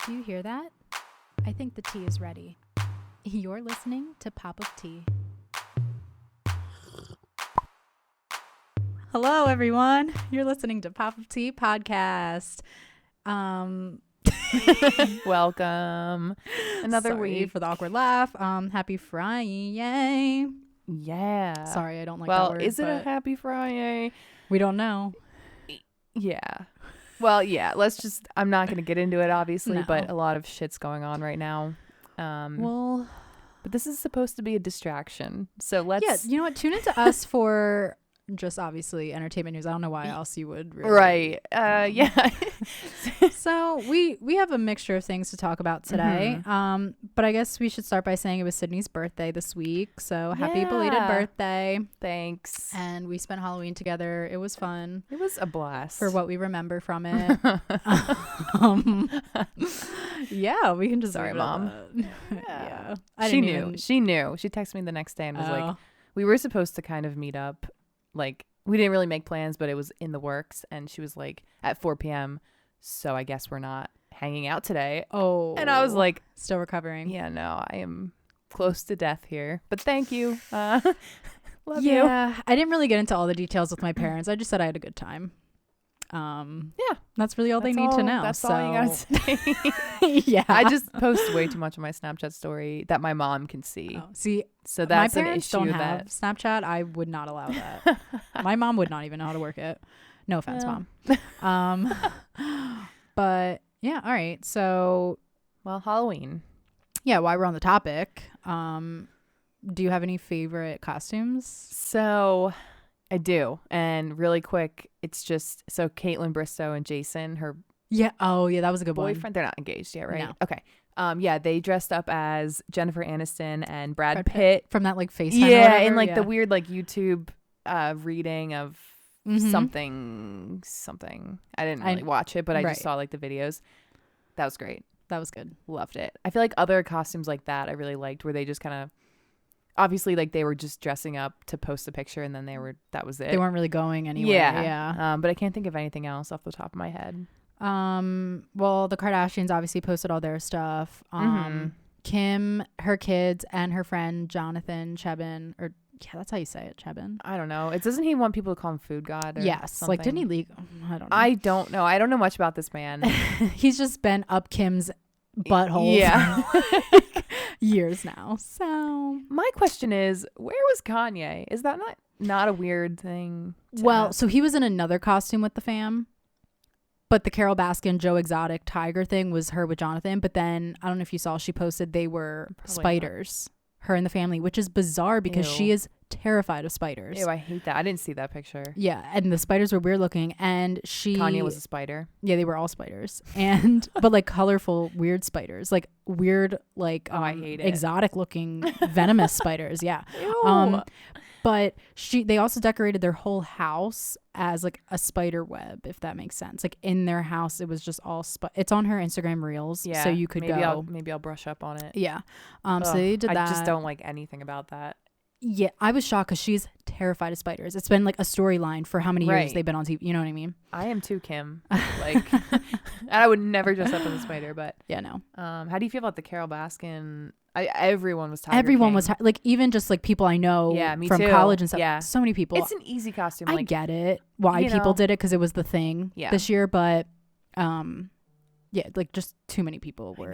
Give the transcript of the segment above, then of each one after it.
Do you hear that? I think the tea is ready. You're listening to Pop of Tea. Hello, everyone. You're listening to Pop of Tea podcast. Welcome. Another Sorry week for the awkward laugh. Happy Friday. Yeah. Sorry, I don't like well, that word. is it a but happy Friday? we don't know. Yeah. Well, yeah. I'm not going to get into it, obviously, No. but a lot of shit's going on right now. Well, but this is supposed to be a distraction. So let's. yeah, you know what? Tune into us for just obviously entertainment news. I don't know why else you would really. Right. Yeah. So we have a mixture of things to talk about today. Mm-hmm. But I guess we should start by saying it was Sydney's birthday this week. So happy belated birthday. Thanks. And we spent Halloween together. It was fun. It was a blast. For what we remember from it. Yeah, we can just Sorry, leave it Mom. at that. Yeah. She knew. She knew. She texted me the next day and was like, we were supposed to kind of meet up. Like, we didn't really make plans, but it was in the works. And she was like, at 4 p.m. So I guess we're not hanging out today. Oh. And I was like, still recovering. yeah, no, I am close to death here. But thank you. Love you. Yeah. I didn't really get into all the details with my parents. I just said I had a good time. Yeah. That's really all they need to know. That's all you gotta say. Yeah. I just post way too much on my Snapchat story that my mom can see. Oh, see, so that's my an parents issue don't that have Snapchat. I would not allow that. My mom would not even know how to work it. No offense, Mom. But yeah, all right. So, well, Halloween. yeah, while we're on the topic, do you have any favorite costumes? So I do. And really quick, it's just so Caitlin Bristow and Jason, her Oh yeah, that was a good boyfriend. one. They're not engaged yet, right? No. Okay. Yeah, they dressed up as Jennifer Aniston and Brad Pitt from that like FaceTime. Yeah, in like the weird like YouTube reading of Mm-hmm. something. I didn't really watch it, but I just saw like the videos. That was great. That was good. Loved it. I feel like other costumes like that I really liked where they just kind of obviously like they were just dressing up to post a picture and then that was it. They weren't really going anywhere. Yeah. But I can't think of anything else off the top of my head. Well, the Kardashians obviously posted all their stuff. Kim, her kids, and her friend Jonathan Chebin, or yeah, that's how you say it, Chebin. I don't know. Doesn't he want people to call him Food God? Or yes. something? Like, didn't he leak? I don't know. I don't know. I don't know much about this man. He's just been up Kim's butthole for years now. So my question is, where was Kanye? Is that not a weird thing? Well, so he was in another costume with the fam. But the Carol Baskin, Joe Exotic tiger thing was her with Jonathan. But then I don't know if you saw, she posted they were spiders, her and the family, which is bizarre because she is terrified of spiders. Ew, I hate that. I didn't see that picture. Yeah, and the spiders were weird looking, and Kanye was a spider. Yeah, they were all spiders, and but like colorful, weird spiders, like weird, like I hate it. exotic looking venomous spiders. Yeah. Ew. But they also decorated their whole house as like a spider web, if that makes sense. Like in their house, it was just all it's on her Instagram reels, so you could maybe I'll brush up on it. Yeah. So they did that. I just don't like anything about that. Yeah, I was shocked because she's terrified of spiders. It's been like a storyline for how many years they've been on TV. You know what I mean? I am too, Kim. Like, I would never dress up as a spider, but yeah, no. How do you feel about the Carol Baskin? Everyone was Tiger Everyone King. was like, even just like people I know from college and stuff. Yeah, so many people. It's an easy costume. I get it why people did it because it was the thing this year, but yeah, like just too many people were.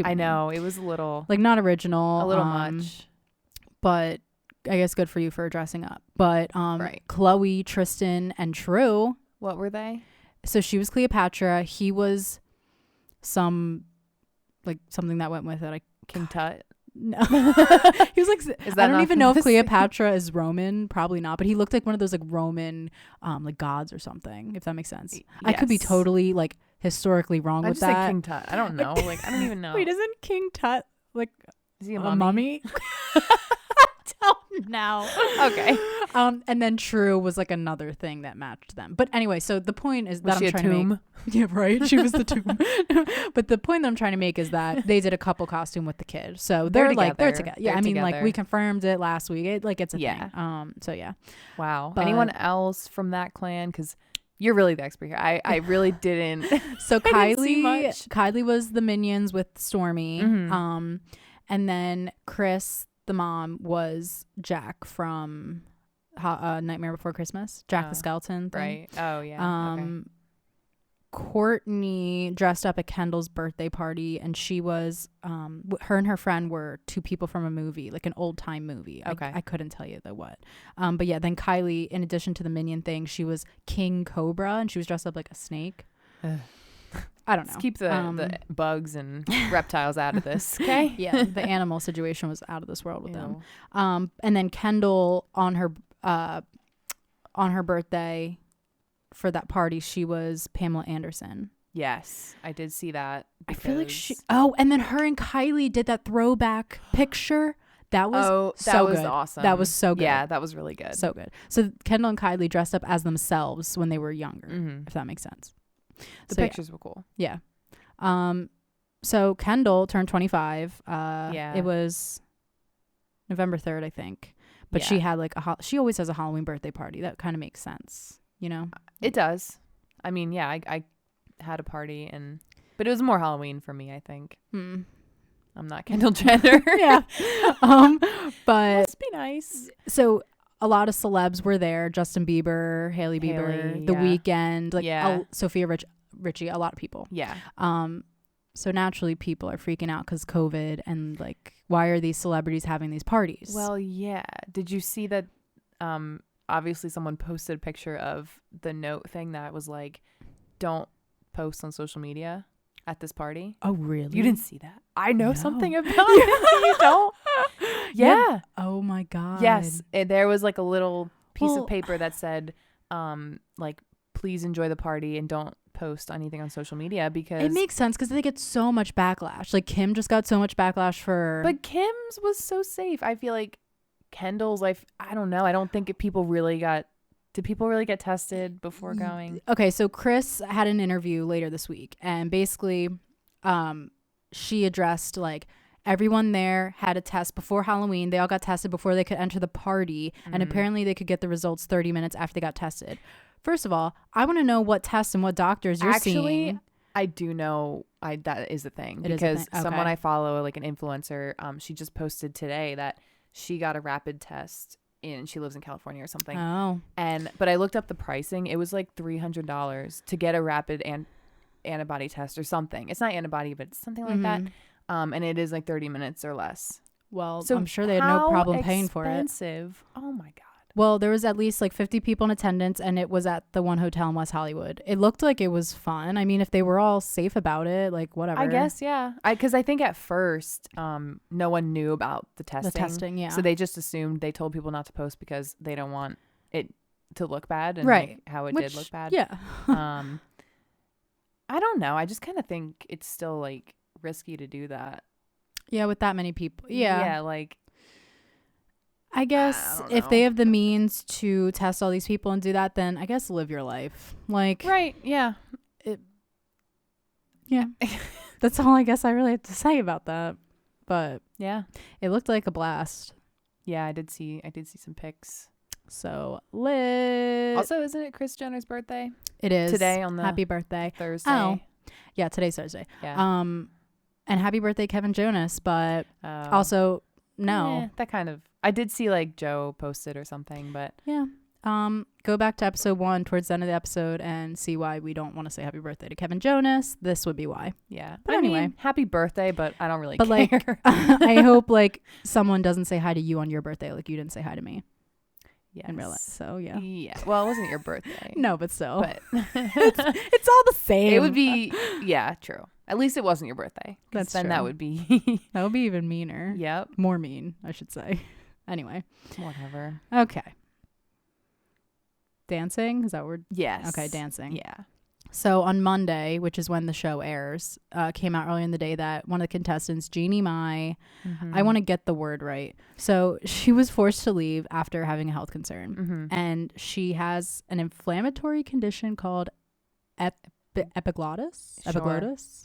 I know it was a little like not original, a little much, but I guess good for you for dressing up. But Chloe, Tristan, and True. What were they? So she was Cleopatra. He was something that went with it. King Tut. No. He was like, I don't even know if Cleopatra is Roman. Probably not. But he looked like one of those like Roman like gods or something, if that makes sense. Yes. I could be totally like historically wrong with that. Said King Tut. I don't know. Like I don't even know. Wait, isn't King Tut like is he a mummy? Don't know. Okay. And then True was like another thing that matched them. But anyway, so the point is that I'm trying to make. Yeah, right. She was the tomb. But the point that I'm trying to make is that they did a couple costume with the kid, so they're together. Yeah, I mean, like we confirmed it last week. It's a thing. So yeah. Wow. But anyone else from that clan? Because You're really the expert here. I really didn't. So Kylie was the Minions with Stormy. Mm-hmm. And then Chris, the mom, was Jack from Nightmare Before Christmas. Jack the Skeleton thing. Right. Oh yeah. Okay. Courtney dressed up at Kendall's birthday party, and she was her and her friend were two people from a movie, like an old time movie. Okay. I couldn't tell you the what. But yeah, then Kylie, in addition to the Minion thing, she was King Cobra, and she was dressed up like a snake. I don't know. Let's keep the bugs and reptiles out of this, okay? Yeah, the animal situation was out of this world with them. And then Kendall on her birthday for that party, she was Pamela Anderson. Yes, I did see that. I feel like and then her and Kylie did that throwback picture. That was good. Awesome. That was so good. Yeah, that was really good. So good. So Kendall and Kylie dressed up as themselves when they were younger, if that makes sense. The pictures were cool. Yeah. So Kendall turned 25. It was November 3rd, I think. But she had like she always has a Halloween birthday party. That kind of makes sense, you know? It does. I mean, yeah, I had a party but it was more Halloween for me, I think. I'm not Kendall Jenner. Yeah. But must be nice. So a lot of celebs were there. Justin Bieber, Hailey Bieber, The Weeknd, like Sophia Richie, a lot of people. Yeah. So naturally people are freaking out because COVID and like, why are these celebrities having these parties? Well, yeah. Did you see that? Obviously someone posted a picture of the note thing that was like, don't post on social media at this party. Oh, really? You didn't see that? I know something about it. You don't? Yeah. Oh my God. Yes. There was like a little piece of paper that said, like, please enjoy the party and don't post anything on social media, because it makes sense because they get so much backlash. Like Kim just got so much backlash but Kim's was so safe. I feel like Kendall's life, I don't know. I don't think did people really get tested before going? Okay, so Chris had an interview later this week, and basically she addressed like everyone there had a test before Halloween. They all got tested before they could enter the party, and apparently they could get the results 30 minutes after they got tested. First of all, I want to know what tests and what doctors you're seeing. I do know that is a thing, because someone I follow, like an influencer, she just posted today that she got a rapid test she lives in California or something. Oh. But I looked up the pricing. It was like $300 to get a rapid antibody test or something. It's not antibody, but it's something like that. And it is like 30 minutes or less. Well, so I'm sure they had no problem paying for it. Expensive. Oh my God. Well, there was at least like 50 people in attendance, and it was at the one hotel in West Hollywood. It looked like it was fun. I mean, if they were all safe about it, like whatever. I guess, yeah. Because I think at first, no one knew about the testing. The testing, yeah. So they just assumed, they told people not to post because they don't want it to look bad, and right. like how it did look bad. Yeah. I don't know. I just kind of think it's still like risky to do that. Yeah, with that many people. Yeah. Yeah, like. I guess if they have the means to test all these people and do that, then I guess live your life. Like, right. Yeah. Yeah. That's all I guess I really have to say about that. But yeah, it looked like a blast. Yeah, I did see some pics. So lit. Also, isn't it Kris Jenner's birthday? It is. Today on the happy birthday. Thursday. Oh. Yeah, today's Thursday. Yeah. And happy birthday, Kevin Jonas. But also, no. That kind of. I did see like Joe posted or something, but yeah. Go back to episode 1 towards the end of the episode and see why we don't want to say happy birthday to Kevin Jonas. This would be why. Yeah. But anyway, happy birthday, but I don't really care. Like, I hope like someone doesn't say hi to you on your birthday, like you didn't say hi to me. Yes. In real life. So yeah. Yeah. Well, it wasn't your birthday. No, but still. But it's all the same. It would be. Yeah. True. At least it wasn't your birthday. That's then true. That would be. That would be even meaner. Yep. More mean, I should say. Anyway. Whatever. Okay. Dancing? Is that word? Yes. Okay, dancing. Yeah. So on Monday, which is when the show airs, came out earlier in the day that one of the contestants, Jeannie Mai, I want to get the word right. So she was forced to leave after having a health concern. And she has an inflammatory condition called epiglottis. Sure. Epiglottis.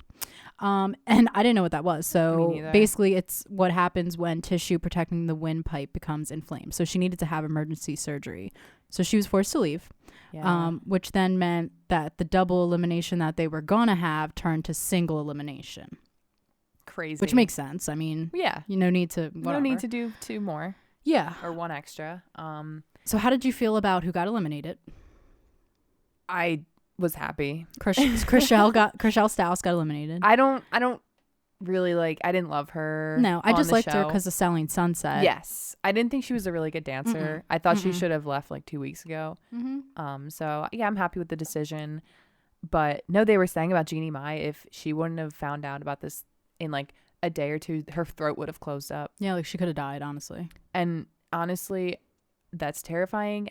And I didn't know what that was. Me So neither. basically it's what happens when tissue protecting the windpipe becomes inflamed. So she needed to have emergency surgery. So she was forced to leave, Yeah. which then meant that the double elimination that they were going to have turned to single elimination, Crazy. which makes sense. I mean, Yeah. you no need to, whatever. No need to do 2 more Yeah. or 1 extra. So how did you feel about who got eliminated? I was happy. Chriselle Staus got eliminated. I don't really I didn't love her. No, I on just the liked her show. because of Selling Sunset. Yes. I didn't think she was a really good dancer. I thought she should have left 2 weeks ago. So yeah, I'm happy with the decision. But no, they were saying about Jeannie Mai, if she wouldn't have found out about this in a day or 2, her throat would have closed up. Yeah, she could have died, honestly. And honestly, that's terrifying.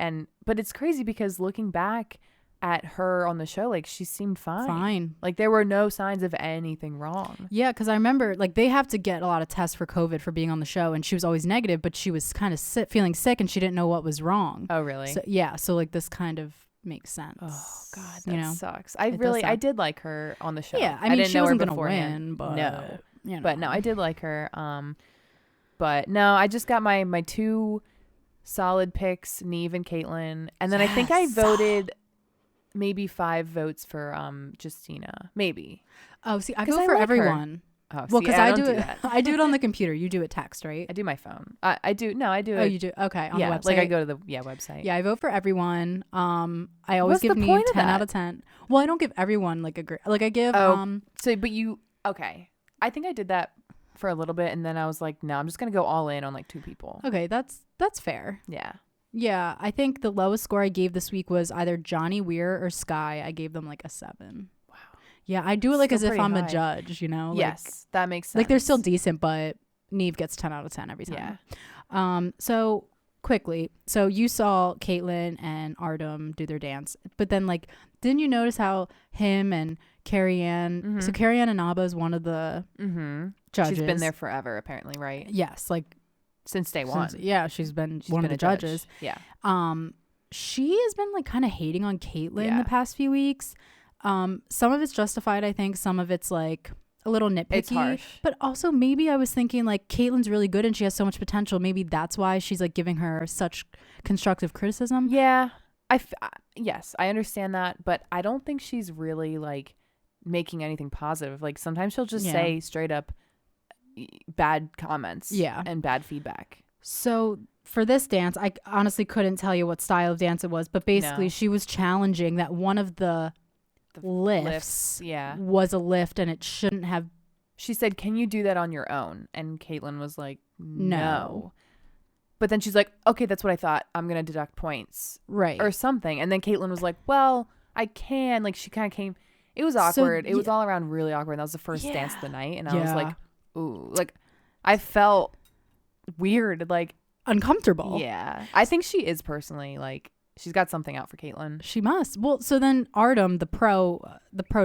But it's crazy because looking back at her on the show, she seemed fine. There were no signs of anything wrong. Yeah, because I remember they have to get a lot of tests for COVID for being on the show, and she was always negative, but she was kind of feeling sick, and she didn't know what was wrong. Oh, really? So yeah, so this kind of makes sense. Oh God, that sucks. I did like her on the show. Yeah, I mean, didn't she know her wasn't gonna beforehand. win, but no, but no, I did like her. But no, I just got my 2 solid picks, Neve and Caitlin, and then I think I voted maybe 5 votes for Justina, maybe. Oh, see, I 'Cause vote I for like everyone. Oh, Well, see, because I don't do it. that. I do it on the computer. You do it text, right? I do my phone. I do. No, I do it. Oh, you do. Okay, on the website. I go to the website. Yeah, I vote for everyone. I always What's give the Neve point of 10 out that? of 10. Well, I don't give everyone a grade. I give So, but you okay? I think I did that for a little bit, and then I was like, no, I'm just gonna go all in on 2 people. okay, that's fair. Yeah. Yeah, I think the lowest score I gave this week was either Johnny Weir or Sky. I gave them a 7. Wow. Yeah, I do it Still as if pretty I'm high. a judge, Yes, that makes sense. they're still decent, but Neve gets 10 out of 10 every time. Yeah. So quickly, so you saw Caitlin and Artem do their dance, but then didn't you notice how him and Carrie Ann? So Carrie Ann Inaba is one of the judges. She's been there forever, apparently, right? Yes, Since day one. She's been She's one been of the a judge. judges. Yeah. She has been kind of hating on Caitlin Yeah. the past few weeks. Some of it's justified, I think. Some of it's a little nitpicky. It's harsh. But also maybe I was thinking Caitlin's really good and she has so much potential. Maybe that's why she's giving her such constructive criticism. Yeah. Yes, I understand that, but I don't think she's really making anything positive. Sometimes she'll just say straight up bad comments. Yeah. And bad feedback. So for this dance, I honestly couldn't tell you what style of dance it was, but basically she was challenging that one of the lifts was a lift and it shouldn't have. She said, "Can you do that on your own?" And Caitlin was like, "No." But then she's like, "Okay, that's what I thought. I'm going to deduct points." Right. Or something. And then Caitlin was like, "Well, I can." She kind of came. It was awkward. It was all around really awkward. And that was the first dance of the night. And I was like, ooh. I felt weird. Uncomfortable. Yeah. I think she is personally, she's got something out for Caitlin. She must. Well, so then Artem, the pro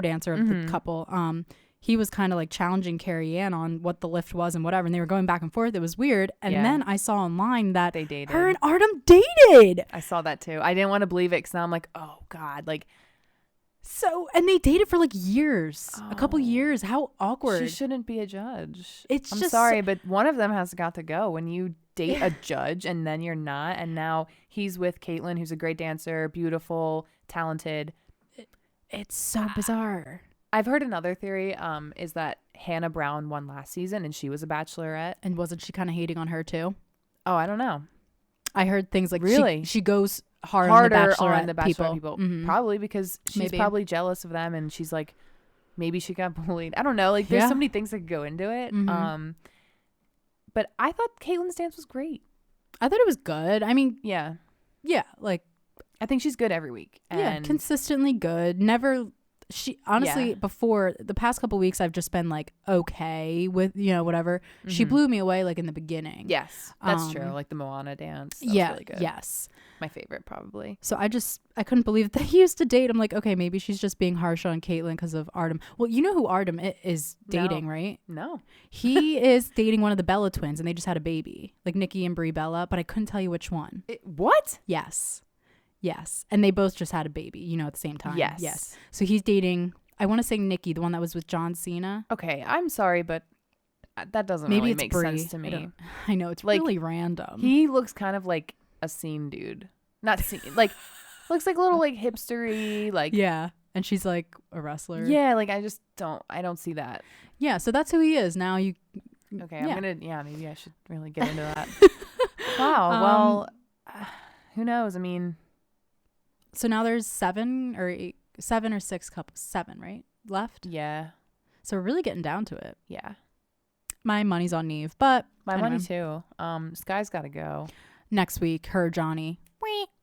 dancer of the couple, he was kind of challenging Carrie Ann on what the lift was and whatever, and they were going back and forth. It was weird. And then I saw online that they dated. Her and Artem dated. I saw that too. I didn't want to believe it because now I'm like, oh God, so, and they dated for years, a couple years. How awkward. She shouldn't be a judge. I'm just sorry, but one of them has got to go. When you date a judge and then you're not, and now he's with Caitlin, who's a great dancer, beautiful, talented. It's so bizarre. I've heard another theory is that Hannah Brown won last season and she was a Bachelorette. And wasn't she kind of hating on her too? Oh, I don't know. I heard things really she goes harder on the Bachelorette people. Mm-hmm. Probably because she's probably jealous of them and she's maybe she got bullied. I don't know. There's so many things that go into it. Mm-hmm. But I thought Caitlin's dance was great. I thought it was good. I mean, yeah, I think she's good every week. And consistently good. Never. She honestly before the past couple weeks I've just been okay with whatever. She blew me away in the beginning. Yes, that's true. The Moana dance. That was really good. Yes, my favorite probably. So I couldn't believe that he used to date. I'm okay, maybe she's just being harsh on Caitlin because of Artem. Well, you know who Artem is dating, right? No, he is dating one of the Bella twins, and they just had a baby, Nikki and Brie Bella, but I couldn't tell you which one. What? Yes. And they both just had a baby, at the same time. Yes. So he's dating I want to say Nikki, the one that was with John Cena. Okay, I'm sorry, but that doesn't Maybe really it's make Brie. sense to me. I know, it's Like, really random. He looks kind of like a scene dude. Not scene, like, looks like a little like hipstery, like. Yeah. And she's like a wrestler. Yeah, like I don't see that. Yeah, so that's who he is. Now you. Okay, yeah. maybe I should really get into that. Wow, well, who knows? I mean. So now there's 7 or 6 couples. 7, right? Left? Yeah. So we're really getting down to it. Yeah. My money's on Neve, but. My anyway. money too. Sky's got to go. Next week, her, Johnny.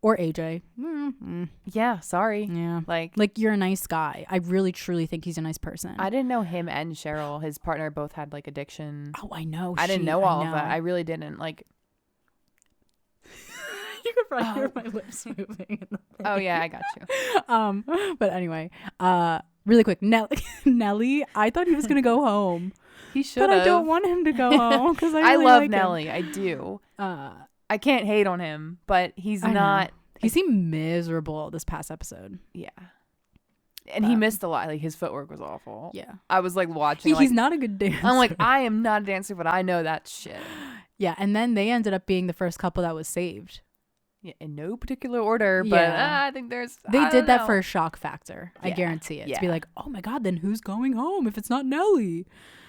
Or AJ. Mm-hmm. Yeah, sorry. Yeah. Like you're a nice guy. I really truly think he's a nice person. I didn't know him and Cheryl, his partner, both had like addiction. Oh, I know. I didn't know all of that. I really didn't. Like, you could probably hear my lips moving. Oh yeah, I got you. But anyway, really quick, Nelly. I thought he was gonna go home. He should. But I don't want him to go home because I really love like Nelly. him. I do. I can't hate on him, but he's I not. know. He seemed miserable this past episode. Yeah. And he missed a lot. Like his footwork was awful. Yeah. I was like watching. He's not a good dancer. I'm like, I am not a dancer, but I know that shit. Yeah. And then they ended up being the first couple that was saved. Yeah, in no particular order, but I think They did that for a shock factor. I guarantee it. Yeah. To be like, oh my God, then who's going home if it's not Nelly?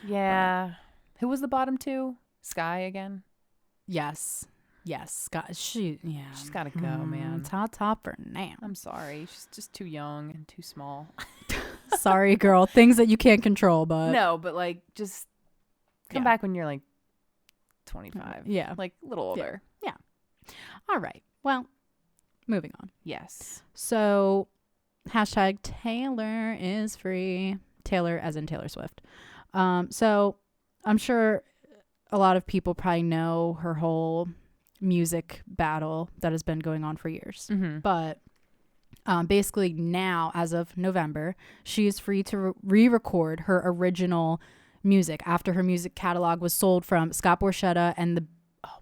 Yeah. Who was the bottom 2? Sky again? Yes. Scott. She's got to go, man. Top for now. I'm sorry. She's just too young and too small. Sorry, girl. Things that you can't control, but. No, but like, just come back when you're like 25. Yeah. Like a little older. Yeah. All right. Well, moving on. Yes. So, hashtag Taylor is free. Taylor as in Taylor Swift. So, I'm sure a lot of people probably know her whole music battle that has been going on for years. Mm-hmm. But basically now, as of November, she is free to re-record her original music after her music catalog was sold from Scott Borchetta and the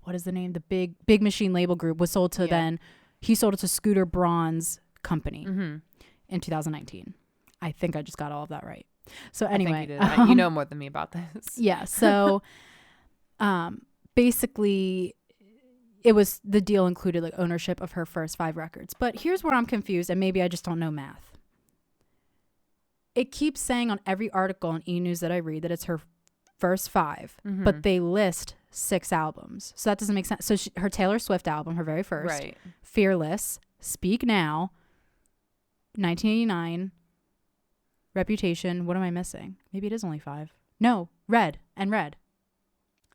what is the name? The Big Machine label group was sold to then he sold it to Scooter Braun's company in 2019. I think I just got all of that right. So anyway, you know more than me about this. Yeah. So basically the deal included like ownership of her first 5 records. But here's where I'm confused, and maybe I just don't know math. It keeps saying on every article on E! News that I read that it's her first 5, but they list 6 albums. So that doesn't make sense. So her Taylor Swift album, her very first, right. Fearless, Speak Now, 1989, Reputation. What am I missing? Maybe it is only 5. No, Red.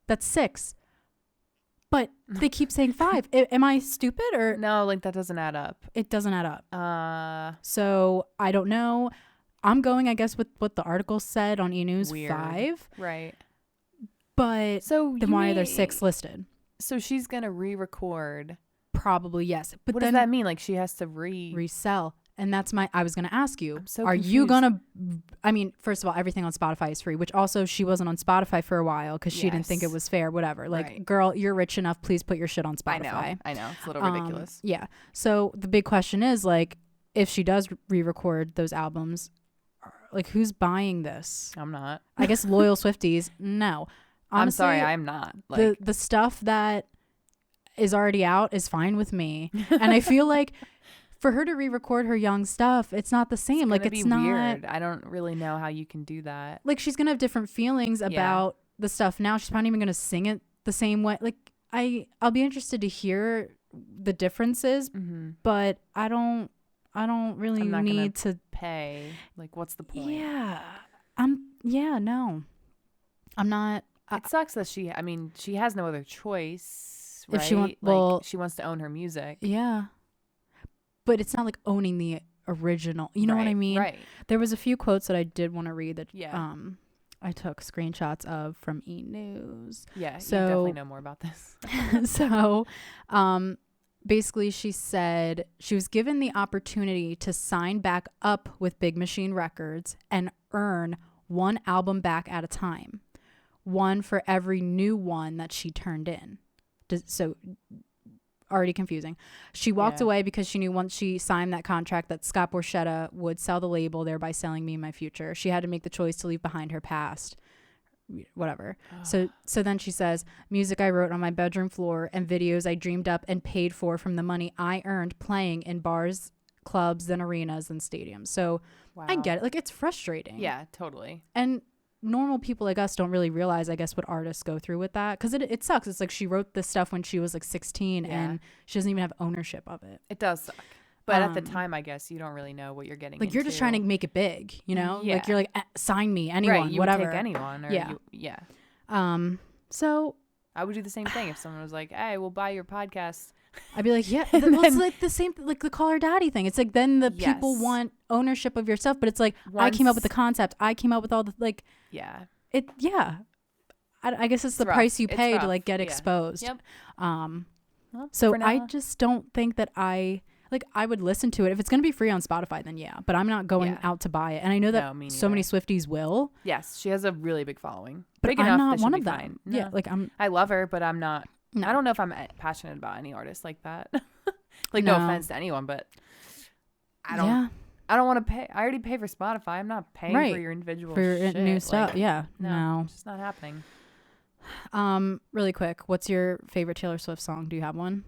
That's 6. But they keep saying 5. Am I stupid or no? Like that doesn't add up. It doesn't add up. So I don't know. I'm going, I guess, with what the article said on E! News. Weird. 5. Right. But so then why are there 6 listed? So she's gonna re-record. Probably yes. But what then does that mean? Like she has to resell. And that's I was going to ask you, I'm so are confused. you going to, I mean, first of all, everything on Spotify is free, which also she wasn't on Spotify for a while because she didn't think it was fair, whatever. Like, girl, you're rich enough. Please put your shit on Spotify. I know. It's a little ridiculous. Yeah. So the big question is like, if she does re-record those albums, like who's buying this? I'm not. I guess loyal Swifties. No. Honestly, I'm sorry. I'm not. Like, the stuff that is already out is fine with me. And I feel like for her to re-record her young stuff, it's not the same. It's not weird. I don't really know how you can do that. Like she's gonna have different feelings about the stuff now. She's probably even gonna sing it the same way. Like I'll be interested to hear the differences, but I don't really need to pay. Like what's the point? Yeah. No. I'm not. It sucks that she has no other choice, right? If she wants to own her music. Yeah. But it's not like owning the original. You know what I mean? Right. There was a few quotes that I did want to read that I took screenshots of from E! News. Yeah, so, you definitely know more about this. So basically she said she was given the opportunity to sign back up with Big Machine Records and earn 1 album back at a time. 1 for every new one that she turned in. So already confusing. She walked away because she knew once she signed that contract that Scott Borchetta would sell the label, thereby selling me my future. She had to make the choice to leave behind her past. Whatever. So then she says, music I wrote on my bedroom floor and videos I dreamed up and paid for from the money I earned playing in bars, clubs, then arenas and stadiums. So I get it. Like, it's frustrating. Yeah, totally. And normal people like us don't really realize, I guess, what artists go through with that, because it sucks. It's like she wrote this stuff when she was like 16 and she doesn't even have ownership of it. It does suck. But at the time, I guess you don't really know what you're getting like into. You're just trying to make it big, you know? Like you're like, sign me, anyone, right, you whatever. would take anyone. Or So I would do the same thing if someone was like, hey, we'll buy your podcast. I'd be like, yeah. It's like the same, like the Call Her Daddy thing. It's like then the people want ownership of your stuff, but it's like, I came up with the concept. I came up with all the like. Yeah. I guess it's the price you pay to like get exposed. Yep. So I just don't think that I would listen to it if it's going to be free on Spotify, then but I'm not going out to buy it. And I know that so many Swifties will. Yes. She has a really big following. But big I'm enough not that one she'll of be them. fine. Yeah. No. Like I love her, but I'm not. No. I don't know if I'm passionate about any artist like that. Like no offense to anyone, but I don't. Yeah. I don't want to pay. I already pay for Spotify. I'm not paying for your individual shit. New stuff. Like, No. It's just not happening. Really quick, what's your favorite Taylor Swift song? Do you have one?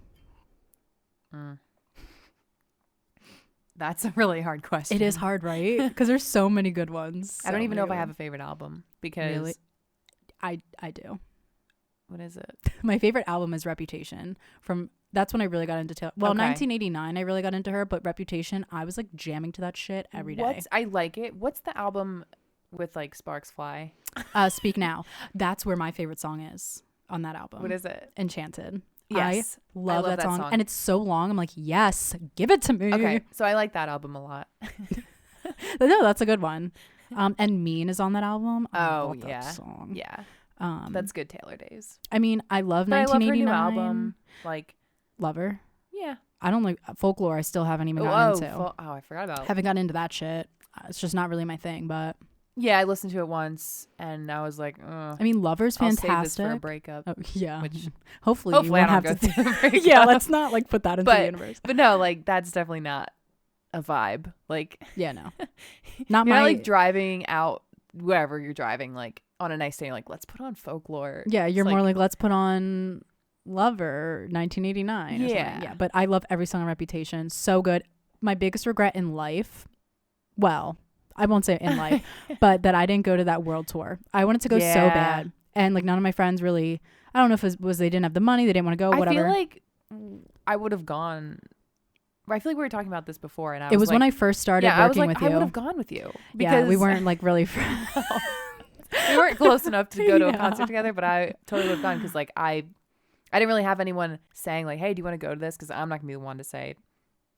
That's a really hard question. It is hard, right? Because there's so many good ones. I don't even know if I have a favorite album because really? I do. What is it? My favorite album is Reputation. That's when I really got into Taylor. Well, 1989 I really got into her, but Reputation, I was like jamming to that shit every day. I like it. What's the album with like Sparks Fly? Speak Now. That's where my favorite song is on that album. What is it? Enchanted. Yes. I love that song. And it's so long. I'm like, yes, give it to me. Okay. So I like that album a lot. No, that's a good one. And Mean is on that album. Oh, that song. Yeah. That's good Taylor days. I mean, I love but 1989. I love her new album. Like, love her. Yeah. I don't like Folklore. I still haven't even gotten into. I forgot about it. Haven't gotten into that shit. It's just not really my thing, but. Yeah, I listened to it once and I was like, ugh. I mean, Lover's fantastic. I'll save this for a breakup. Oh, yeah. Which hopefully you I won't don't have go to through the breakup. Yeah, let's not like put that into the universe. But no, like that's definitely not a vibe. Like, yeah, no. Not like driving out wherever you're driving, like on a nice day, like let's put on Folklore. Yeah, you're more like let's put on Lover 1989. Yeah, but I love every song on Reputation. So good. My biggest regret in life, well, I won't say in life, but that I didn't go to that world tour. I wanted to go so bad, and like none of my friends really. I don't know if it was they didn't have the money, they didn't want to go. Whatever. I feel like I would have gone. I feel like we were talking about this before, and it was when I first started working with you. I would have gone with you because we weren't like really friends. We weren't close enough to go to a concert together, but I totally would have gone because like I didn't really have anyone saying like, hey, do you want to go to this? Because I'm not gonna be the one to say,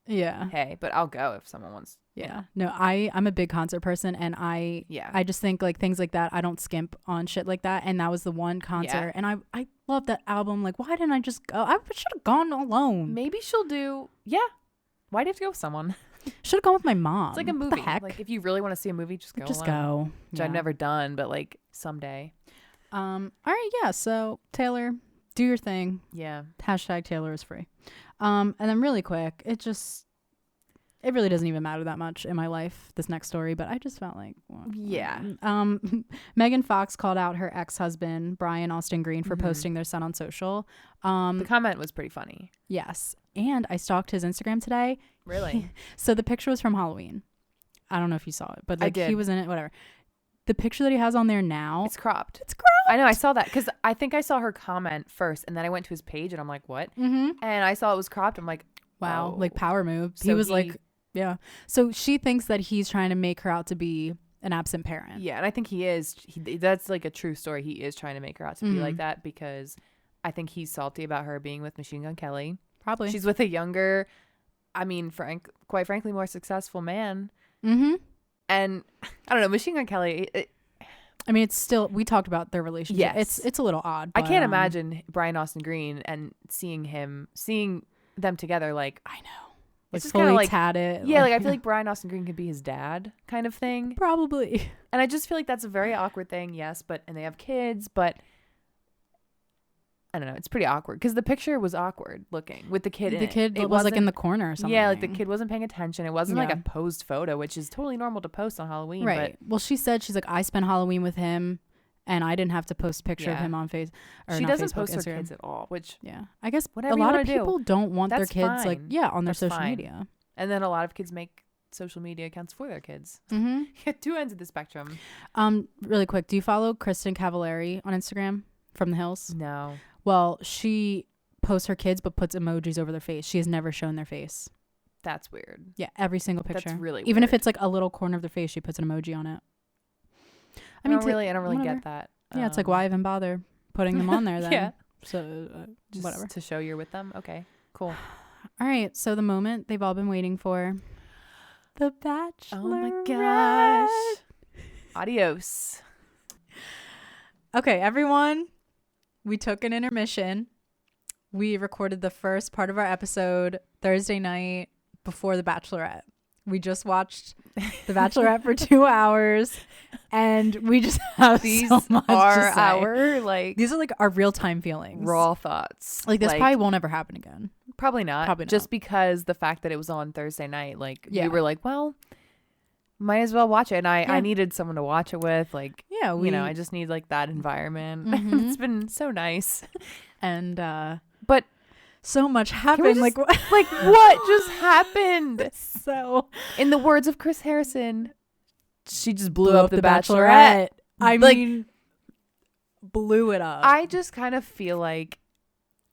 hey, but I'll go if someone wants. Yeah. No, I'm a big concert person, and I just think like things like that, I don't skimp on shit like that, and that was the one concert, and I love that album. Like, why didn't I just go? I should have gone alone. Maybe she'll do. Yeah. Why do you have to go with someone? Should have gone with my mom. It's like a movie. What the heck? Like if you really want to see a movie, just go. Just alone. Go. Which I've never done, but like someday. All right. Yeah. So Taylor, do your thing. Yeah. Hashtag Taylor is free. And then really quick, it really doesn't even matter that much in my life, this next story, but I just felt like, well, Megan Fox called out her ex-husband, Brian Austin Green, for posting their son on social. The comment was pretty funny. Yes. And I stalked his Instagram today. Really? So the picture was from Halloween. I don't know if you saw it, but like he was in it, whatever. The picture that he has on there now. It's cropped. It's cropped. I know. I saw that because I think I saw her comment first and then I went to his page and I'm like, what? And I saw it was cropped. I'm like, wow, like power move. So he was like, yeah. So she thinks that he's trying to make her out to be an absent parent. Yeah. And I think he is. That's like a true story. He is trying to make her out to be like that because I think he's salty about her being with Machine Gun Kelly. Probably. She's with a younger, I mean, quite frankly, more successful man. And I don't know, Machine Gun Kelly. I mean, it's still, we talked about their relationship. Yes. It's a little odd. But, I can't imagine Brian Austin Green and seeing them together. Like, I know. Like fully like, tatted. Yeah, like I feel like Brian Austin Green could be his dad kind of thing. Probably. And I just feel like that's a very awkward thing. Yes. And they have kids, but I don't know. It's pretty awkward because the picture was awkward looking with the kid in it. The kid It was like in the corner or something. Yeah, like the kid wasn't paying attention. It wasn't like Yeah. a posed photo, which is totally normal to post on Halloween. Right. Well, she's like, I spent Halloween with him and I didn't have to post a picture of him on Facebook. She doesn't post Instagram. her kids at all, which I guess whatever a lot of people don't want their That's kids like fine. on their That's social fine. media. And then a lot of kids make social media accounts for their kids. Mm-hmm. Two ends of the spectrum. Really quick, do you follow Kristen Cavallari on Instagram from the Hills? No. Well, she posts her kids but puts emojis over their face. She has never shown their face. That's weird. Yeah, every single picture. That's really Even if weird. it's like a little corner of their face, she puts an emoji on it. I don't really get that. Yeah, it's like, why even bother putting them on there then? Yeah. So Just whatever. to show you're with them. Okay, cool. All right, so the moment they've all been waiting for. The Bachelorette. Oh my gosh. Adios. Okay, everyone. We took an intermission. We recorded the first part of our episode Thursday night before The Bachelorette. We just watched The Bachelorette for 2 hours, and we just have These so much are to say. our like These are like our real time feelings. raw thoughts. Like this probably won't ever happen again. Probably not. Probably not. Just because the fact that it was on Thursday night, like Yeah. we were like, well, might as well watch it. And I Yeah. needed someone to watch it with. Like, Yeah, I just need like that environment. Mhm. It's been so nice. And But so much can we happened. just- Like like what just happened? so In the words of Chris Harrison, she just blew up the Bachelorette. I Like, mean, blew it up. I just kind of feel like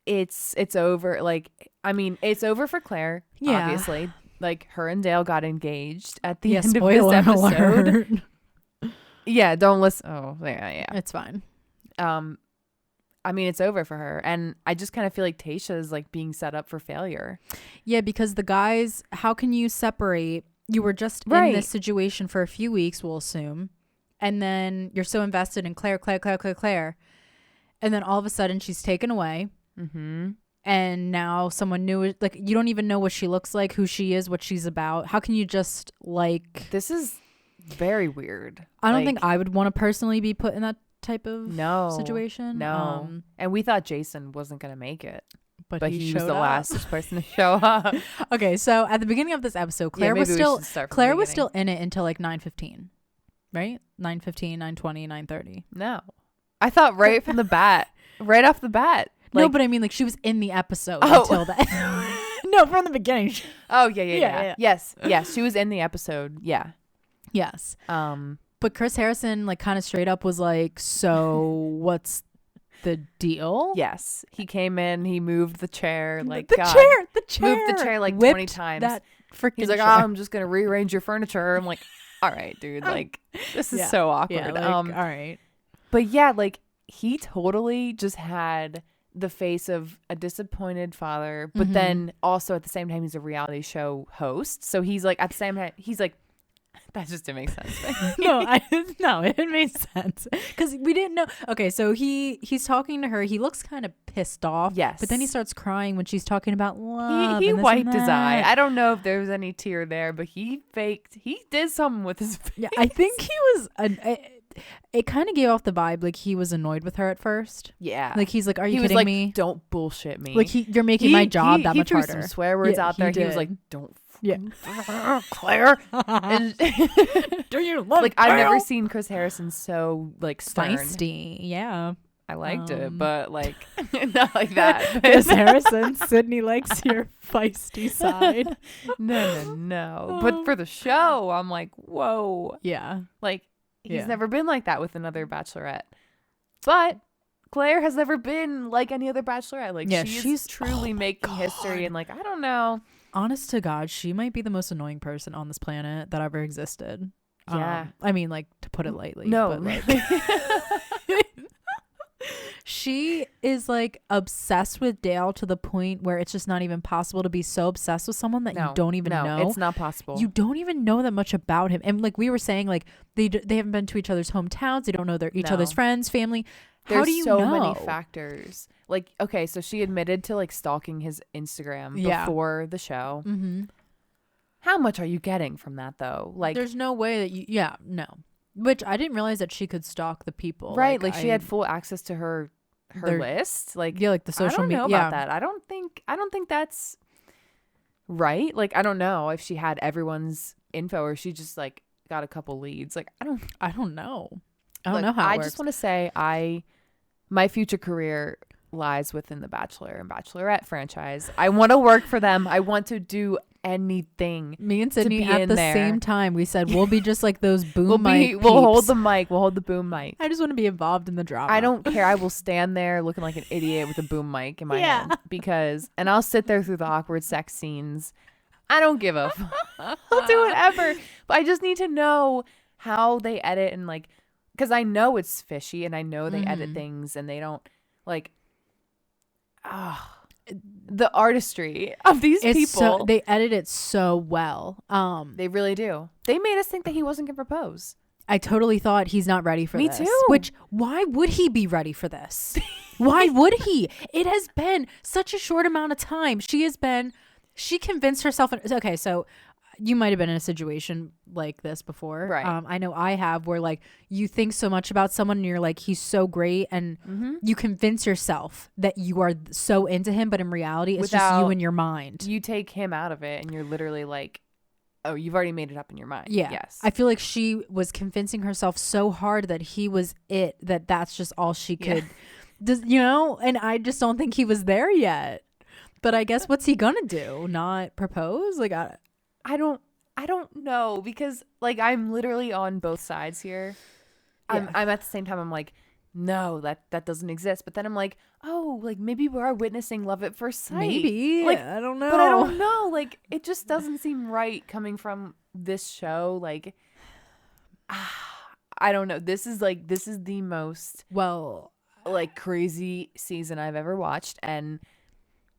it's over. Like, I mean, it's over for Claire. Yeah. Obviously, like her and Dale got engaged at the end of spoiler this episode. alert. Yeah, don't listen. Oh, yeah. It's fine. I mean, it's over for her, and I just kind of feel like Tayshia is like being set up for failure. Yeah, because the guys, how can you separate? You were just in Right. this situation for a few weeks, we'll assume, and then you're so invested in Claire, and then all of a sudden she's taken away, Mm-hmm. and now someone new, like you don't even know what she looks like, who she is, what she's about. How can you just like? This is very weird. I don't Like, think I would want to personally be put in that type of No, situation. No, and we thought Jason wasn't gonna make it, but he was showed the up. last person to show up. Okay, so at the beginning of this episode, Claire maybe was we still should start from the Claire was beginning. still in it until like 9:15, right? 9:15, 9:20, 9:30. No, I thought right from the bat, right off the bat. No, Like, but I mean, like she was in the episode Oh. until then. No, from the beginning. oh yeah. Yeah. Yes, she was in the episode. Yeah. Yes. But Chris Harrison, like, kind of straight up was like, "So, what's the deal?" Yes, he came in. He moved the chair. Like the God. chair, Moved the chair like Whipped 20 times. That freaking. He's like, chair. "Oh, I'm just gonna rearrange your furniture." I'm like, "All right, dude. Like, this is Yeah. so awkward." Yeah, like, all right. But yeah, like he totally just had the face of a disappointed father, but Mhm. then also at the same time he's a reality show host. So he's like at the same time he's like, that just didn't make sense. No, it made sense because we didn't know. Okay, so he's talking to her. He looks kind of pissed off. Yes. but then he starts crying when she's talking about love. He and this wiped and his eye. that. I don't know if there was any tear there, but he did something with his face. Yeah, I think he was. It kind of gave off the vibe like he was annoyed with her at first. Yeah. Like he's like, "Are you he was kidding like, me? Don't bullshit me. Like you're making my job that he much threw harder." some swear words Yeah, out there. he He was did. like, don't Yeah. Claire. And Do you love like I've never seen Chris Harrison so like stern. feisty? Yeah, I liked it, Um, but like not like that. Chris Harrison. Sydney likes your feisty side. No. But for the show, I'm like, whoa. Yeah. Like he's Yeah. never been like that with another Bachelorette. But Claire has never been like any other Bachelorette. Like Yeah, she's oh truly my making history, God. and like I don't know. Honest to God, she might be the most annoying person on this planet that ever existed. Yeah. I mean, like, to put it lightly. No, but, like, really. she is like obsessed with Dale to the point where it's just not even possible to be so obsessed with someone that you don't even know. It's not possible. You don't even know that much about him. And like we were saying, like they haven't been to each other's hometowns. They don't know each other's friends, family. How There's do you so know? many factors. Like, okay, so she admitted to like stalking his Instagram Yeah. before the show. Mm-hmm. How much are you getting from that though? Like, There's no way that you. Yeah, no. Which I didn't realize that she could stalk the people. right? Like she had full access to her her list. Like, yeah, like the social media. I don't know about that. I don't think that's right. Like, I don't know if she had everyone's info or she just like got a couple leads. Like, I don't know. I don't know how it I works. just want to say my future career lies within the Bachelor and Bachelorette franchise. I want to work for them. I want to do anything. Me and Sydney at the same time, we said we'll be just like those boom mic. We'll hold the mic. We'll hold the boom mic. I just want to be involved in the drama. I don't care. I will stand there looking like an idiot with a boom mic in my hand and I'll sit there through the awkward sex scenes. I don't give a fuck. I'll do whatever. But I just need to know how they edit and like, because I know it's fishy and I know they edit things and they don't like. The artistry of these people. They edit it so well. They really do. They made us think that he wasn't gonna propose. I totally thought he's not ready for this. Me too. Which, why would he be ready for this? Why would he? It has been such a short amount of time. She convinced herself. Okay, so you might have been in a situation like this before. Right. I know I have, where like you think so much about someone and you're like, he's so great. And you convince yourself that you are so into him. But in reality, it's just you in your mind. You take him out of it and you're literally like, oh, you've already made it up in your mind. Yeah. Yes. I feel like she was convincing herself so hard that he was it, that's just all she could, and I just don't think he was there yet. But I guess what's he gonna do? Not propose? Like, I don't know, because like I'm literally on both sides here. I'm at the same time I'm like, no, that doesn't exist. But then I'm like, oh, like maybe we are witnessing love at first sight. Maybe. Like, I don't know. But I don't know. Like, it just doesn't seem right coming from this show. Like, I don't know. This is the most like crazy season I've ever watched, and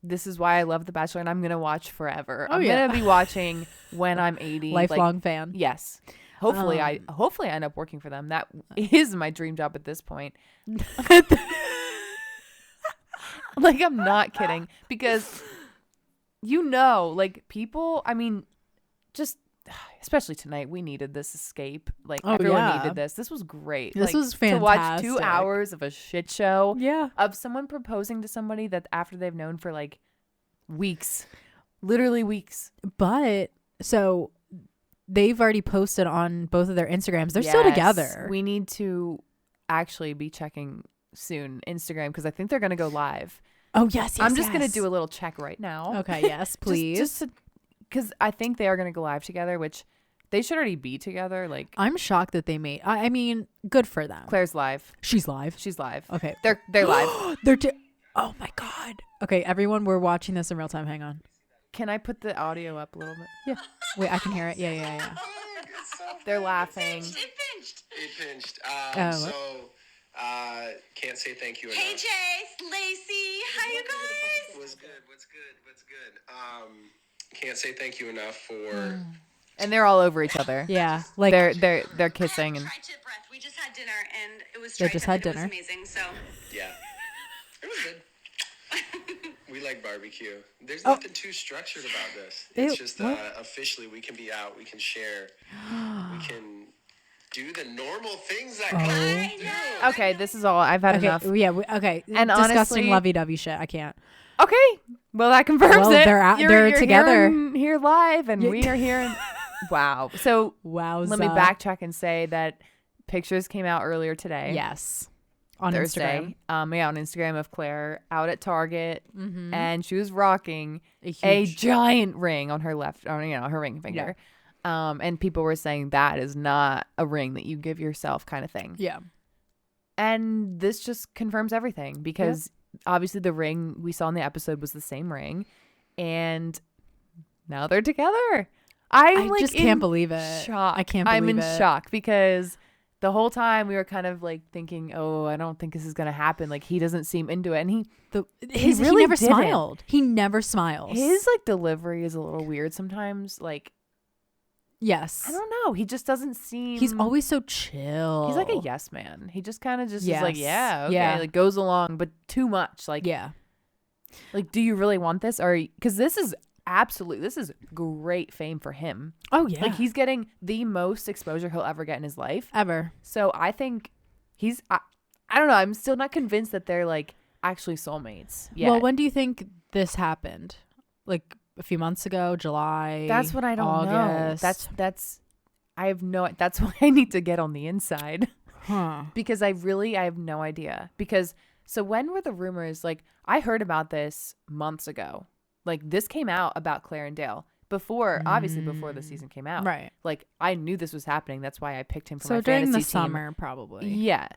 this is why I love The Bachelor, and I'm gonna watch forever. I'm gonna be watching when I'm 80. Lifelong fan. Yes. Hopefully I end up working for them. That is my dream job at this point. Like, I'm not kidding, because like people, I mean, just especially tonight, we needed this escape. Like, everyone needed this. This was great. This was fantastic. To watch 2 hours of a shit show. Yeah. Of someone proposing to somebody that after they've known for like weeks. Literally weeks. But so they've already posted on both of their Instagrams. They're still together. We need to actually be checking soon Instagram, because I think they're going to go live. Oh, yes. I'm just going to do a little check right now. Okay. Yes, please. just because I think they are going to go live together, which they should already be together. Like, I'm shocked that they made. I mean, good for them. Claire's live. She's live. Okay, they're live. Oh my god. Okay, everyone, we're watching this in real time. Hang on. Can I put the audio up a little bit? Yeah. Wait, I can hear it. Yeah. They're laughing. It pinched. Can't say thank you enough. Hey Jay, Lacey, how you guys? What's good? Can't say thank you enough for. And they're all over each other. Yeah, like they're kissing and. Tri-tip breath. We just had dinner and it was. They just had dinner. It was amazing. So. Yeah, it was good. We like barbecue. There's nothing too structured about this. It's just officially we can be out. We can share. We can do the normal things that guys do. Okay, this is all. I've had enough. Yeah. Okay. And disgusting honestly, lovey-dovey shit. I can't. Okay. Well, that confirms it. They're together here live, and we are here. Wow. So let me backtrack and say that pictures came out earlier today. Yes. On Thursday. Instagram. On Instagram of Claire out at Target, mm-hmm. and she was rocking a giant ring on her left, her ring finger. Yeah. And people were saying that is not a ring that you give yourself, kind of thing. Yeah. And this just confirms everything, because obviously the ring we saw in the episode was the same ring, and now they're together. I just can't believe it. Shock. I can't believe it. I'm in shock, because the whole time we were kind of like thinking, oh, I don't think this is going to happen. Like, he doesn't seem into it. And he never smiled. He never smiles. His like delivery is a little weird sometimes. Like, yes. I don't know. He just doesn't seem. He's always so chill. He's like a yes man. He just kind of just yes. is like, yeah, okay. Yeah. Like, goes along, but too much. Like, yeah. Like, do you really want this? Or, because this is great fame for him. Oh, yeah. Like, he's getting the most exposure he'll ever get in his life. Ever. So I think I don't know. I'm still not convinced that they're like actually soulmates yet. Well, when do you think this happened? Like a few months ago, July? That's what I don't August. know. That's I have no. That's why I need to get on the inside. Huh. Because I have no idea. Because so when were the rumors? Like I heard about this months ago. Like this came out about Claire and Dale obviously before the season came out. Right. Like I knew this was happening. That's why I picked him for So my during fantasy the team. summer, probably. Yeah.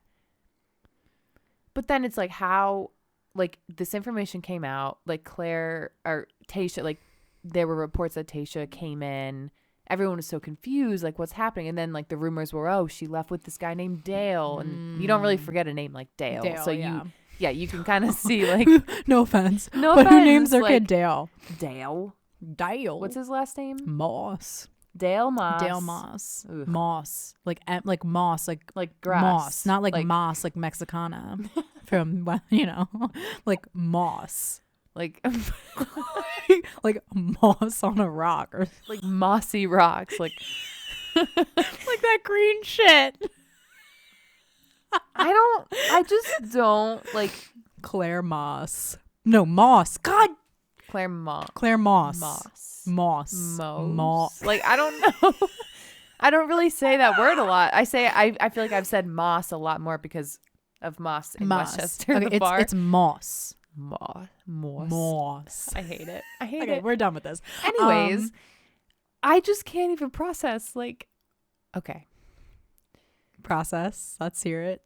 But then it's like how, like this information came out. Like Claire or Tayshia, like there were reports that Tayshia came in. Everyone was so confused, like what's happening. And then like the rumors were, oh, she left with this guy named Dale. And you don't really forget a name like Dale. So you can kind of see like, no offense. No but offense. Who names their like, kid Dale? Dale. What's his last name? Moss. Dale Moss. Dale Moss. Ugh. Moss. Like moss. Like grass. Moss. Not like moss, like Mexicana. From, like moss. Like like moss on a rock. Or like mossy rocks. Like like that green shit. I just don't like Claire Moss. No, Moss. God. Claire Moss. Claire Moss. Moss. Moss. Like, I don't know. I don't really say that word a lot. I feel like I've said Moss a lot more because of Moss in Westchester. Okay, the bar. It's Moss. Moss. I hate it. Okay, we're done with this. Anyways, I just can't even process. Like, okay. Process. Let's hear it.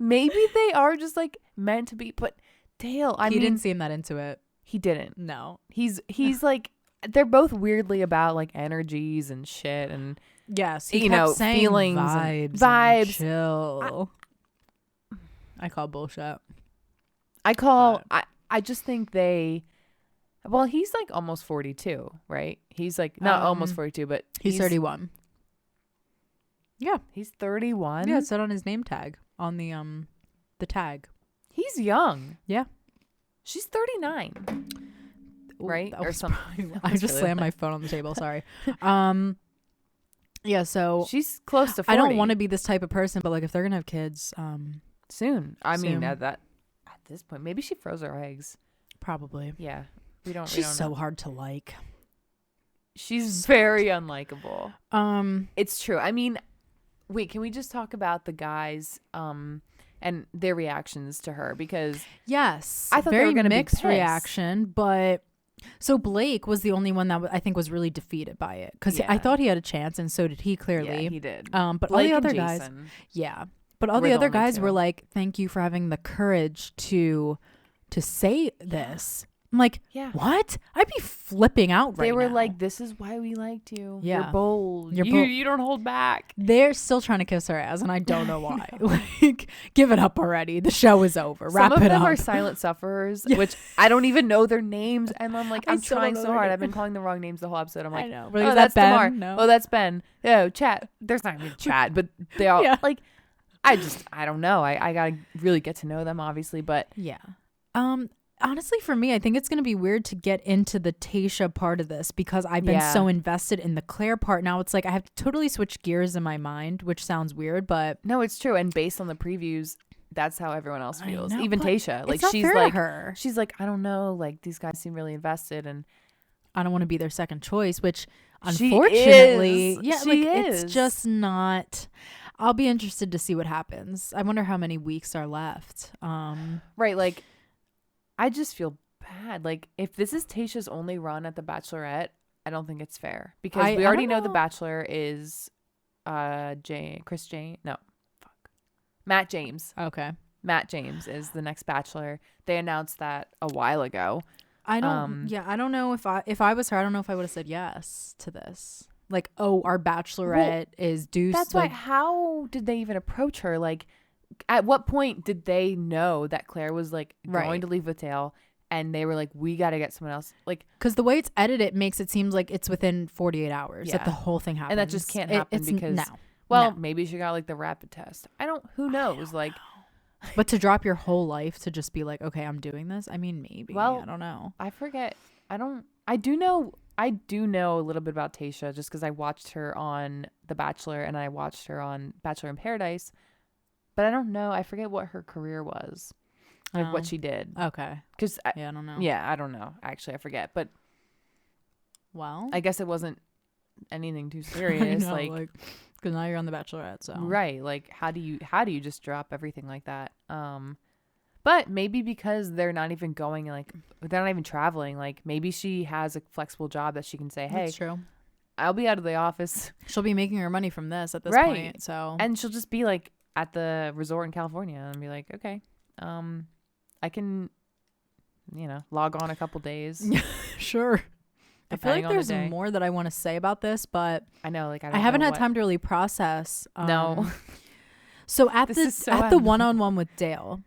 Maybe they are just like meant to be, but Dale, he didn't seem that into it. He didn't. No. He's like, they're both weirdly about like energies and shit and yes, he kept saying feelings, vibes, chill. I call bullshit. I just think well, he's like almost 42, right? He's like not almost 42, but he's 31. Yeah, he's 31. Yeah, it said on his name tag on the tag. He's young. Yeah. She's 39. Right? Or something. I just slammed my phone on the table, sorry. Yeah, so she's close to 40. I don't want to be this type of person, but like if they're going to have kids soon. I mean at this point, maybe she froze her eggs. Probably. Yeah. She's so hard to like. She's very unlikable. It's true. I mean, wait, can we just talk about the guys and their reactions to her? Because yes, I thought very they were going to be mixed pissed. reaction, but so Blake was the only one that I think was really defeated by it because I thought he had a chance, and so did he. Clearly, yeah, he did. But Blake all the other and guys, Jason but all were the other only guys two. were like, "Thank you for having the courage to say this." I'm like, yeah. What? I'd be flipping out right now. They were like, this is why we liked you. Yeah. You're bold. You're You don't hold back. They're still trying to kiss her ass, and I don't know why. Like, give it up already. The show is over. Wrap Some of it them up. are silent sufferers, which I don't even know their names. And I'm like, I'm trying so hard. I've been calling the wrong names the whole episode. I'm like, I know. Oh, Is that's that Ben? Tamar. No. Oh, that's Ben. Oh, chat. There's not even chat, but they all like, I don't know. I got to really get to know them, obviously, but yeah. Honestly, for me, I think it's going to be weird to get into the Tayshia part of this because I've been so invested in the Claire part. Now it's like I have to totally switch gears in my mind, which sounds weird, but no, it's true. And based on the previews, that's how everyone else feels. know, Even but Tayshia, like it's not she's fair to like her. She's like, I don't know, like these guys seem really invested, and I don't want to be their second choice, which She unfortunately, is. yeah, She like is. it's just not. I'll be interested to see what happens. I wonder how many weeks are left. Right, like I just feel bad. Like if this is Tayshia's only run at the Bachelorette, I don't think it's fair because we already know the Bachelor is Matt James. Okay. Matt James is the next Bachelor. They announced that a while ago. I don't know if I was her, I don't know if I would have said yes to this. Like, oh, our Bachelorette is due. That's why. How did they even approach her? Like, at what point did they know that Claire was like going to leave with Dale? And they were like, we got to get someone else. Like, because the way it's edited, it makes it seem like it's within 48 hours that the whole thing happens. And that just can't happen because, maybe she got like the rapid test. Who knows? Like, but to drop your whole life to just be like, okay, I'm doing this. I mean, maybe. Well, I don't know. I forget. I do know a little bit about Tayshia just because I watched her on The Bachelor and I watched her on Bachelor in Paradise. but I don't know. I forget what her career was, like what she did. Okay. Because I don't know. Yeah, I don't know. Actually, I forget. But well, I guess it wasn't anything too serious. I know, like because now you're on The Bachelorette, so right. Like how do you just drop everything like that? But maybe because they're not even going, like they're not even traveling. Like maybe she has a flexible job that she can say, "Hey, that's true. I'll be out of the office." She'll be making her money from this at this Right. point. So And she'll just be like at the resort in California and be like, "Okay, I can, log on a couple days." sure. I feel like depending on the there's day. more that I want to say about this, but I know, like I haven't had time to really process. No. So at This the is so at the one-on-one with Dale,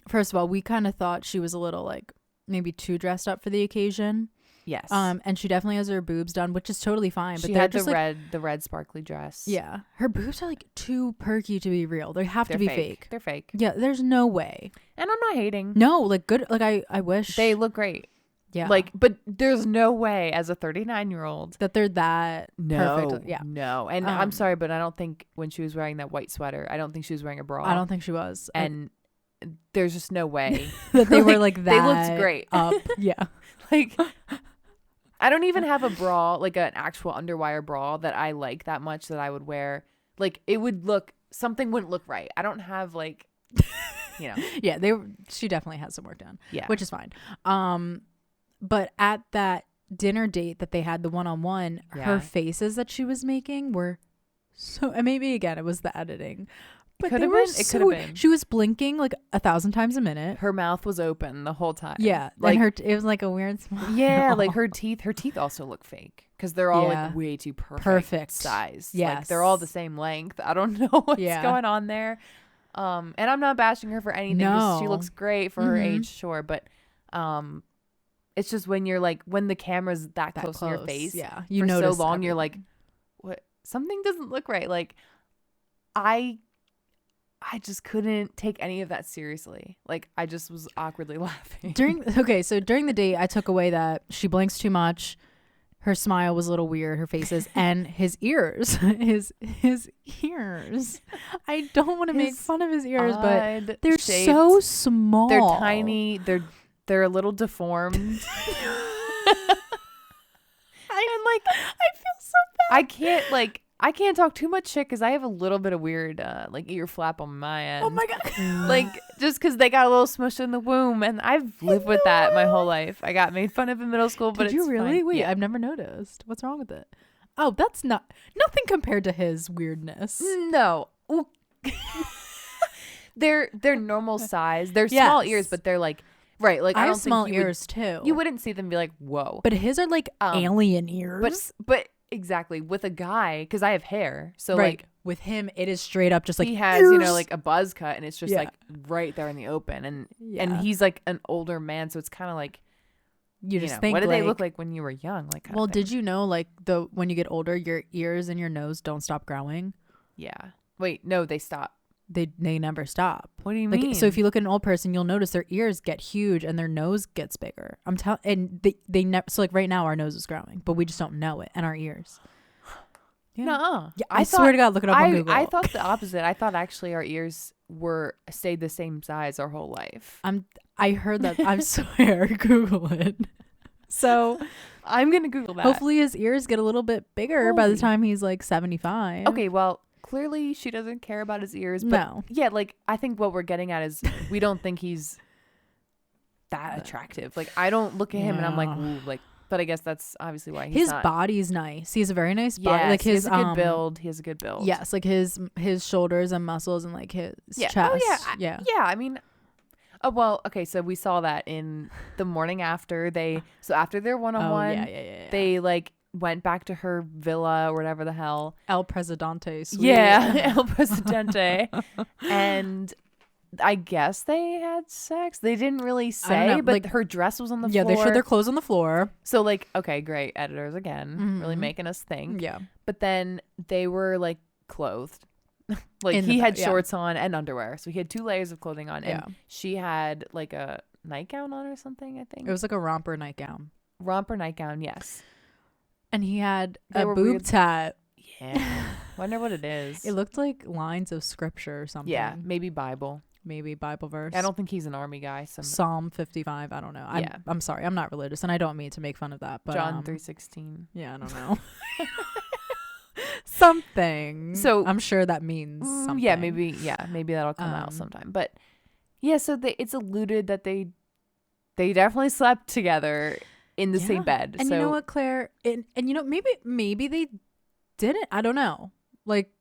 first of all, we kind of thought she was a little like maybe too dressed up for the occasion. Yes. And she definitely has her boobs done, which is totally fine. But she they're had just the red sparkly dress. yeah, her boobs are like too perky to be real. They have to be fake. They're fake. Yeah, there's no way. And I'm not hating. No, like good. Like I wish They look great. Yeah. Like, but there's no way as a 39-year-old that they're that perfect. Yeah. No. And I'm sorry, but I don't think when she was wearing that white sweater, I don't think she was wearing a bra. I don't think she was. And there's just no way that they were like that. They looked great. Up. Yeah. Like, I don't even have a bra, like an actual underwire bra that I like that much that I would wear. Like, it would something wouldn't look right. I don't have like, Yeah, she definitely has some work done. Yeah. Which is fine. But at that dinner date that they had, the one-on-one, her faces that she was making were so, and maybe again, it was the editing. But Could they have were been. It could have been. She was blinking like 1,000 times a minute. Her mouth was open the whole time. Yeah. Like, and it was like a weird smile. Yeah, like her teeth also look fake because they're all like way too perfect size. Yes. Like they're all the same length. I don't know what's going on there. And I'm not bashing her for anything. No. She looks great for her age, sure, but it's just when you're like when the camera's that close to your face, you for notice so long, everything. you're like, what? Something doesn't look right. Like I just couldn't take any of that seriously. Like I just was awkwardly laughing. During the date, I took away that she blinks too much. Her smile was a little weird, her faces, and his ears. His ears. I don't want to make fun of his ears, but they're so small. They're tiny. They're a little deformed. And like I feel so bad. I can't talk too much shit because I have a little bit of weird like ear flap on my end. Oh my god. Like just because they got a little smushed in the womb, and I've lived with that my whole life. I got made fun of in middle school, but Did you really? fine. Wait, Yeah. I've never noticed. What's wrong with it? Oh, that's nothing compared to his weirdness. No. They're normal size. They're small ears, but they're like right. Like I don't have small think ears too. You wouldn't see them and be like, whoa. But his are like alien ears. But exactly with a guy, because I have hair, so right. like with him, it is straight up just like he has ears. like a buzz cut, and it's just like right there in the open, and he's like an older man, so it's kind of like you just think what did like, they look like when you were young? Like well, did you know like when you get older, your ears and your nose don't stop growing? Yeah. Wait, no, they stop. They never stop. What do you like, mean? So if you look at an old person, you'll notice their ears get huge and their nose gets bigger. I'm telling, and they never. So like right now, our nose is growing, but we just don't know it, and our ears. Yeah. Nuh-uh. Yeah, I swear to God, look it up on Google. I thought the opposite. I thought actually our ears stayed the same size our whole life. I heard that. I swear, Google it. So I'm gonna Google that. Hopefully his ears get a little bit bigger by the time he's like 75. Okay, well, clearly she doesn't care about his ears. But no. Yeah, like I think what we're getting at is we don't think he's that attractive. Like I don't look at him and I'm like, ooh, like. But I guess that's obviously why his body's nice. He has a very nice body. Yes, like he has a good build. He has a good build. Yes, like his shoulders and muscles and like his chest. Oh, yeah. Yeah, I mean, oh well, okay, so we saw that in the morning after after their one-on-one, they like went back to her villa or whatever the hell. El Presidente suite. Yeah, El Presidente. And I guess they had sex. They didn't really say, but like, her dress was on the floor. Yeah, they showed their clothes on the floor. So like, okay, great. Editors again, really making us think. Yeah. But then they were like clothed. Like he had shorts on and underwear. So he had 2 layers of clothing on. And she had like a nightgown on or something, I think. It was like a romper nightgown. Romper nightgown, yes. And he had a boob tat. Yeah. Wonder what it is. It looked like lines of scripture or something. Yeah, maybe Bible. Maybe Bible verse. I don't think he's an army guy. Psalm 55. I don't know. I'm sorry. I'm not religious, and I don't mean to make fun of that. But John 3:16. Yeah, I don't know. Something. So I'm sure that means something. Yeah, maybe that'll come out sometime. But yeah, so it's alluded that they definitely slept together in the same bed. And you know what, Claire? And you know, maybe they didn't. I don't know. Like,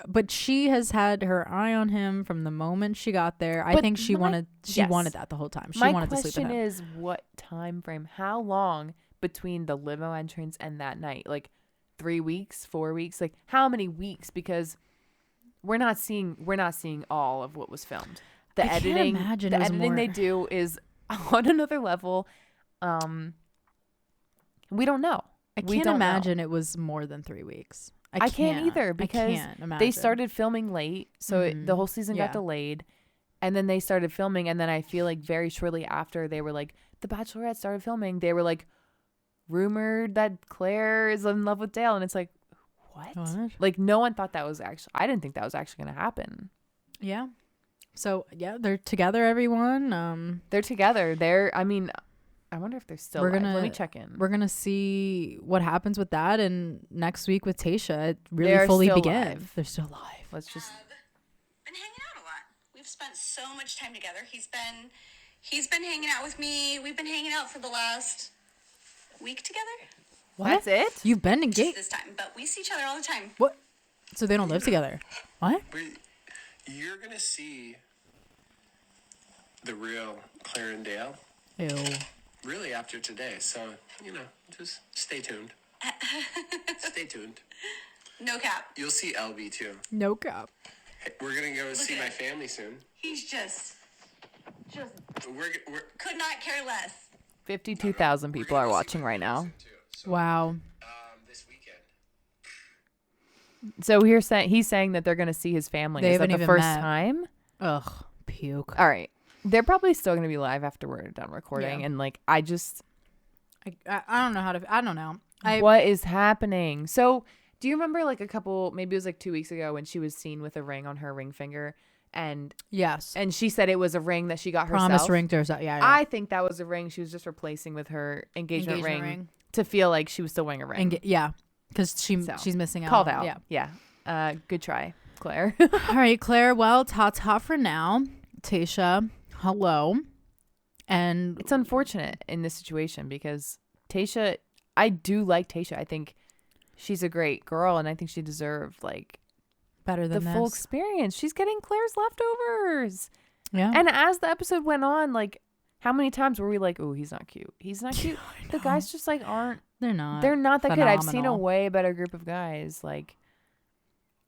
but she has had her eye on him from the moment she got there. I think she wanted that the whole time. She wanted to sleep with him. My question is, what time frame? How long between the limo entrance and that night? Like 3 weeks, 4 weeks? Like how many weeks? Because we're not seeing all of what was filmed. The editing they do is on another level. We don't know. I can't imagine it was more than 3 weeks. I can't either, because they started filming late, so the whole season got delayed, and then they started filming, and then I feel like very shortly after they were like, the Bachelorette started filming, they were like, rumored that Claire is in love with Dale, and it's like, what? Like no one thought that was actually. I didn't think that was actually going to happen. Yeah. So yeah, they're together. Everyone. They're together. I wonder if they're still live. Let me check in. We're going to see what happens with that. And next week with Tayshia, it really fully begins. They're still alive. Let's just. Been hanging out a lot. We've spent so much time together. He's been hanging out with me. We've been hanging out for the last week together. What? That's it? You've been engaged? This time, but we see each other all the time. What? So they don't live together? What? You're going to see the real Claire and Dale. Ew. Really after today, so just stay tuned. Stay tuned. No cap. You'll see LB too. No cap. Hey, we're gonna go see my family soon. He's just we're could not care less. 52,000 people are watching right now. So, wow. This weekend. So he's saying that they're gonna see his family. Is that the first time? Ugh, puke. All right. They're probably still going to be live after we're done recording. Yeah. And like, I don't know how to, I don't know. What is happening? So do you remember like maybe it was like 2 weeks ago when she was seen with a ring on her ring finger? And yes. And she said it was a ring that she got herself. Promise ring to herself. Yeah. I think that was a ring she was just replacing with her engagement ring to feel like she was still wearing a ring. Yeah. Because she's missing out. Called out. Yeah. Good try, Claire. All right, Claire. Well, ta-ta for now. Tayshia. Hello. And it's unfortunate in this situation because Tayshia, I do like Tayshia. I think she's a great girl and I think she deserved like better than the full experience. She's getting Claire's leftovers. Yeah. And as the episode went on, like how many times were we like, oh, he's not cute. He's not cute. The guys just like aren't. They're not that phenomenal. good. I've seen a way better group of guys. Like,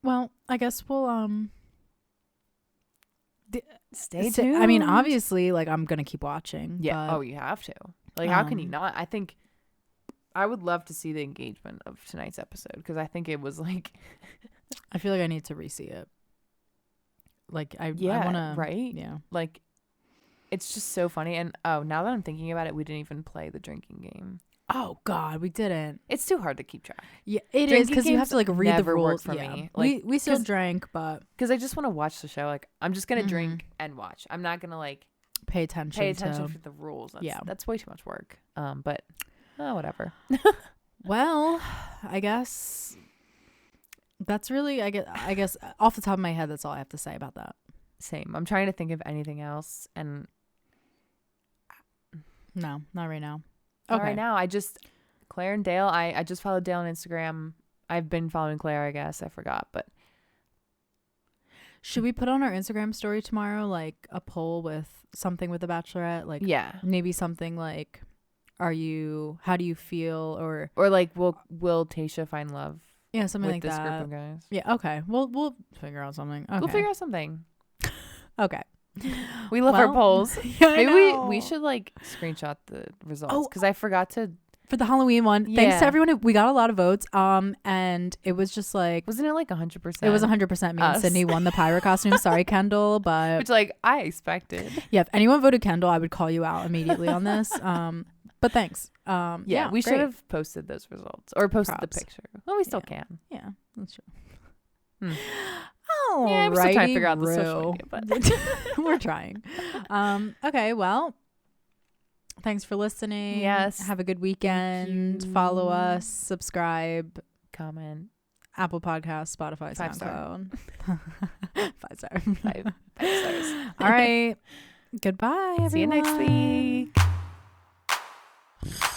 well, I guess we'll stay tuned. I mean, obviously, like I'm gonna keep watching. Yeah. But, you have to. Like, how can you not? I think I would love to see the engagement of tonight's episode because I think it was like. I feel like I need to re-see it. Like I want to. Right. Yeah. Like, it's just so funny. And now that I'm thinking about it, we didn't even play the drinking game. Oh God, we didn't. It's too hard to keep track. Yeah, it is because you have to like read the rules for me. Like, we still drank, but because I just want to watch the show. Like I'm just gonna drink and watch. I'm not gonna like pay attention to the rules. That's way too much work. But whatever. Well, I guess that's really. I guess off the top of my head, that's all I have to say about that. Same. I'm trying to think of anything else, and no, not right now. Okay. Right now, Claire and Dale. I just followed Dale on Instagram. I've been following Claire, I guess. I forgot, but should we put on our Instagram story tomorrow, like a poll with something with the Bachelorette? Like, maybe something like, how do you feel? Or like, will Tayshia find love? Yeah, something with like this that. Group of guys. Yeah. Okay. We'll figure out something. Okay. We'll figure out something. Okay. We love our polls. Maybe we should like screenshot the results because I forgot to for the Halloween one. Yeah. Thanks to everyone. We got a lot of votes. And it was just like, wasn't it like 100%? It was 100%. Me and Sydney won the pirate costume. Sorry, Kendall, but which like I expected. Yeah, if anyone voted Kendall, I would call you out immediately on this. But thanks. Yeah, we should have posted those results or posted the picture. Well, we still can. Yeah, that's true. Oh, yeah, I'm still trying to figure out the social media, but we're trying. Okay, well, thanks for listening. Yes. Have a good weekend. Follow us, subscribe, comment. Apple Podcasts, Spotify, 5 star. SoundCloud. 5 star. 5 stars. All right. Goodbye, everyone. See you next week.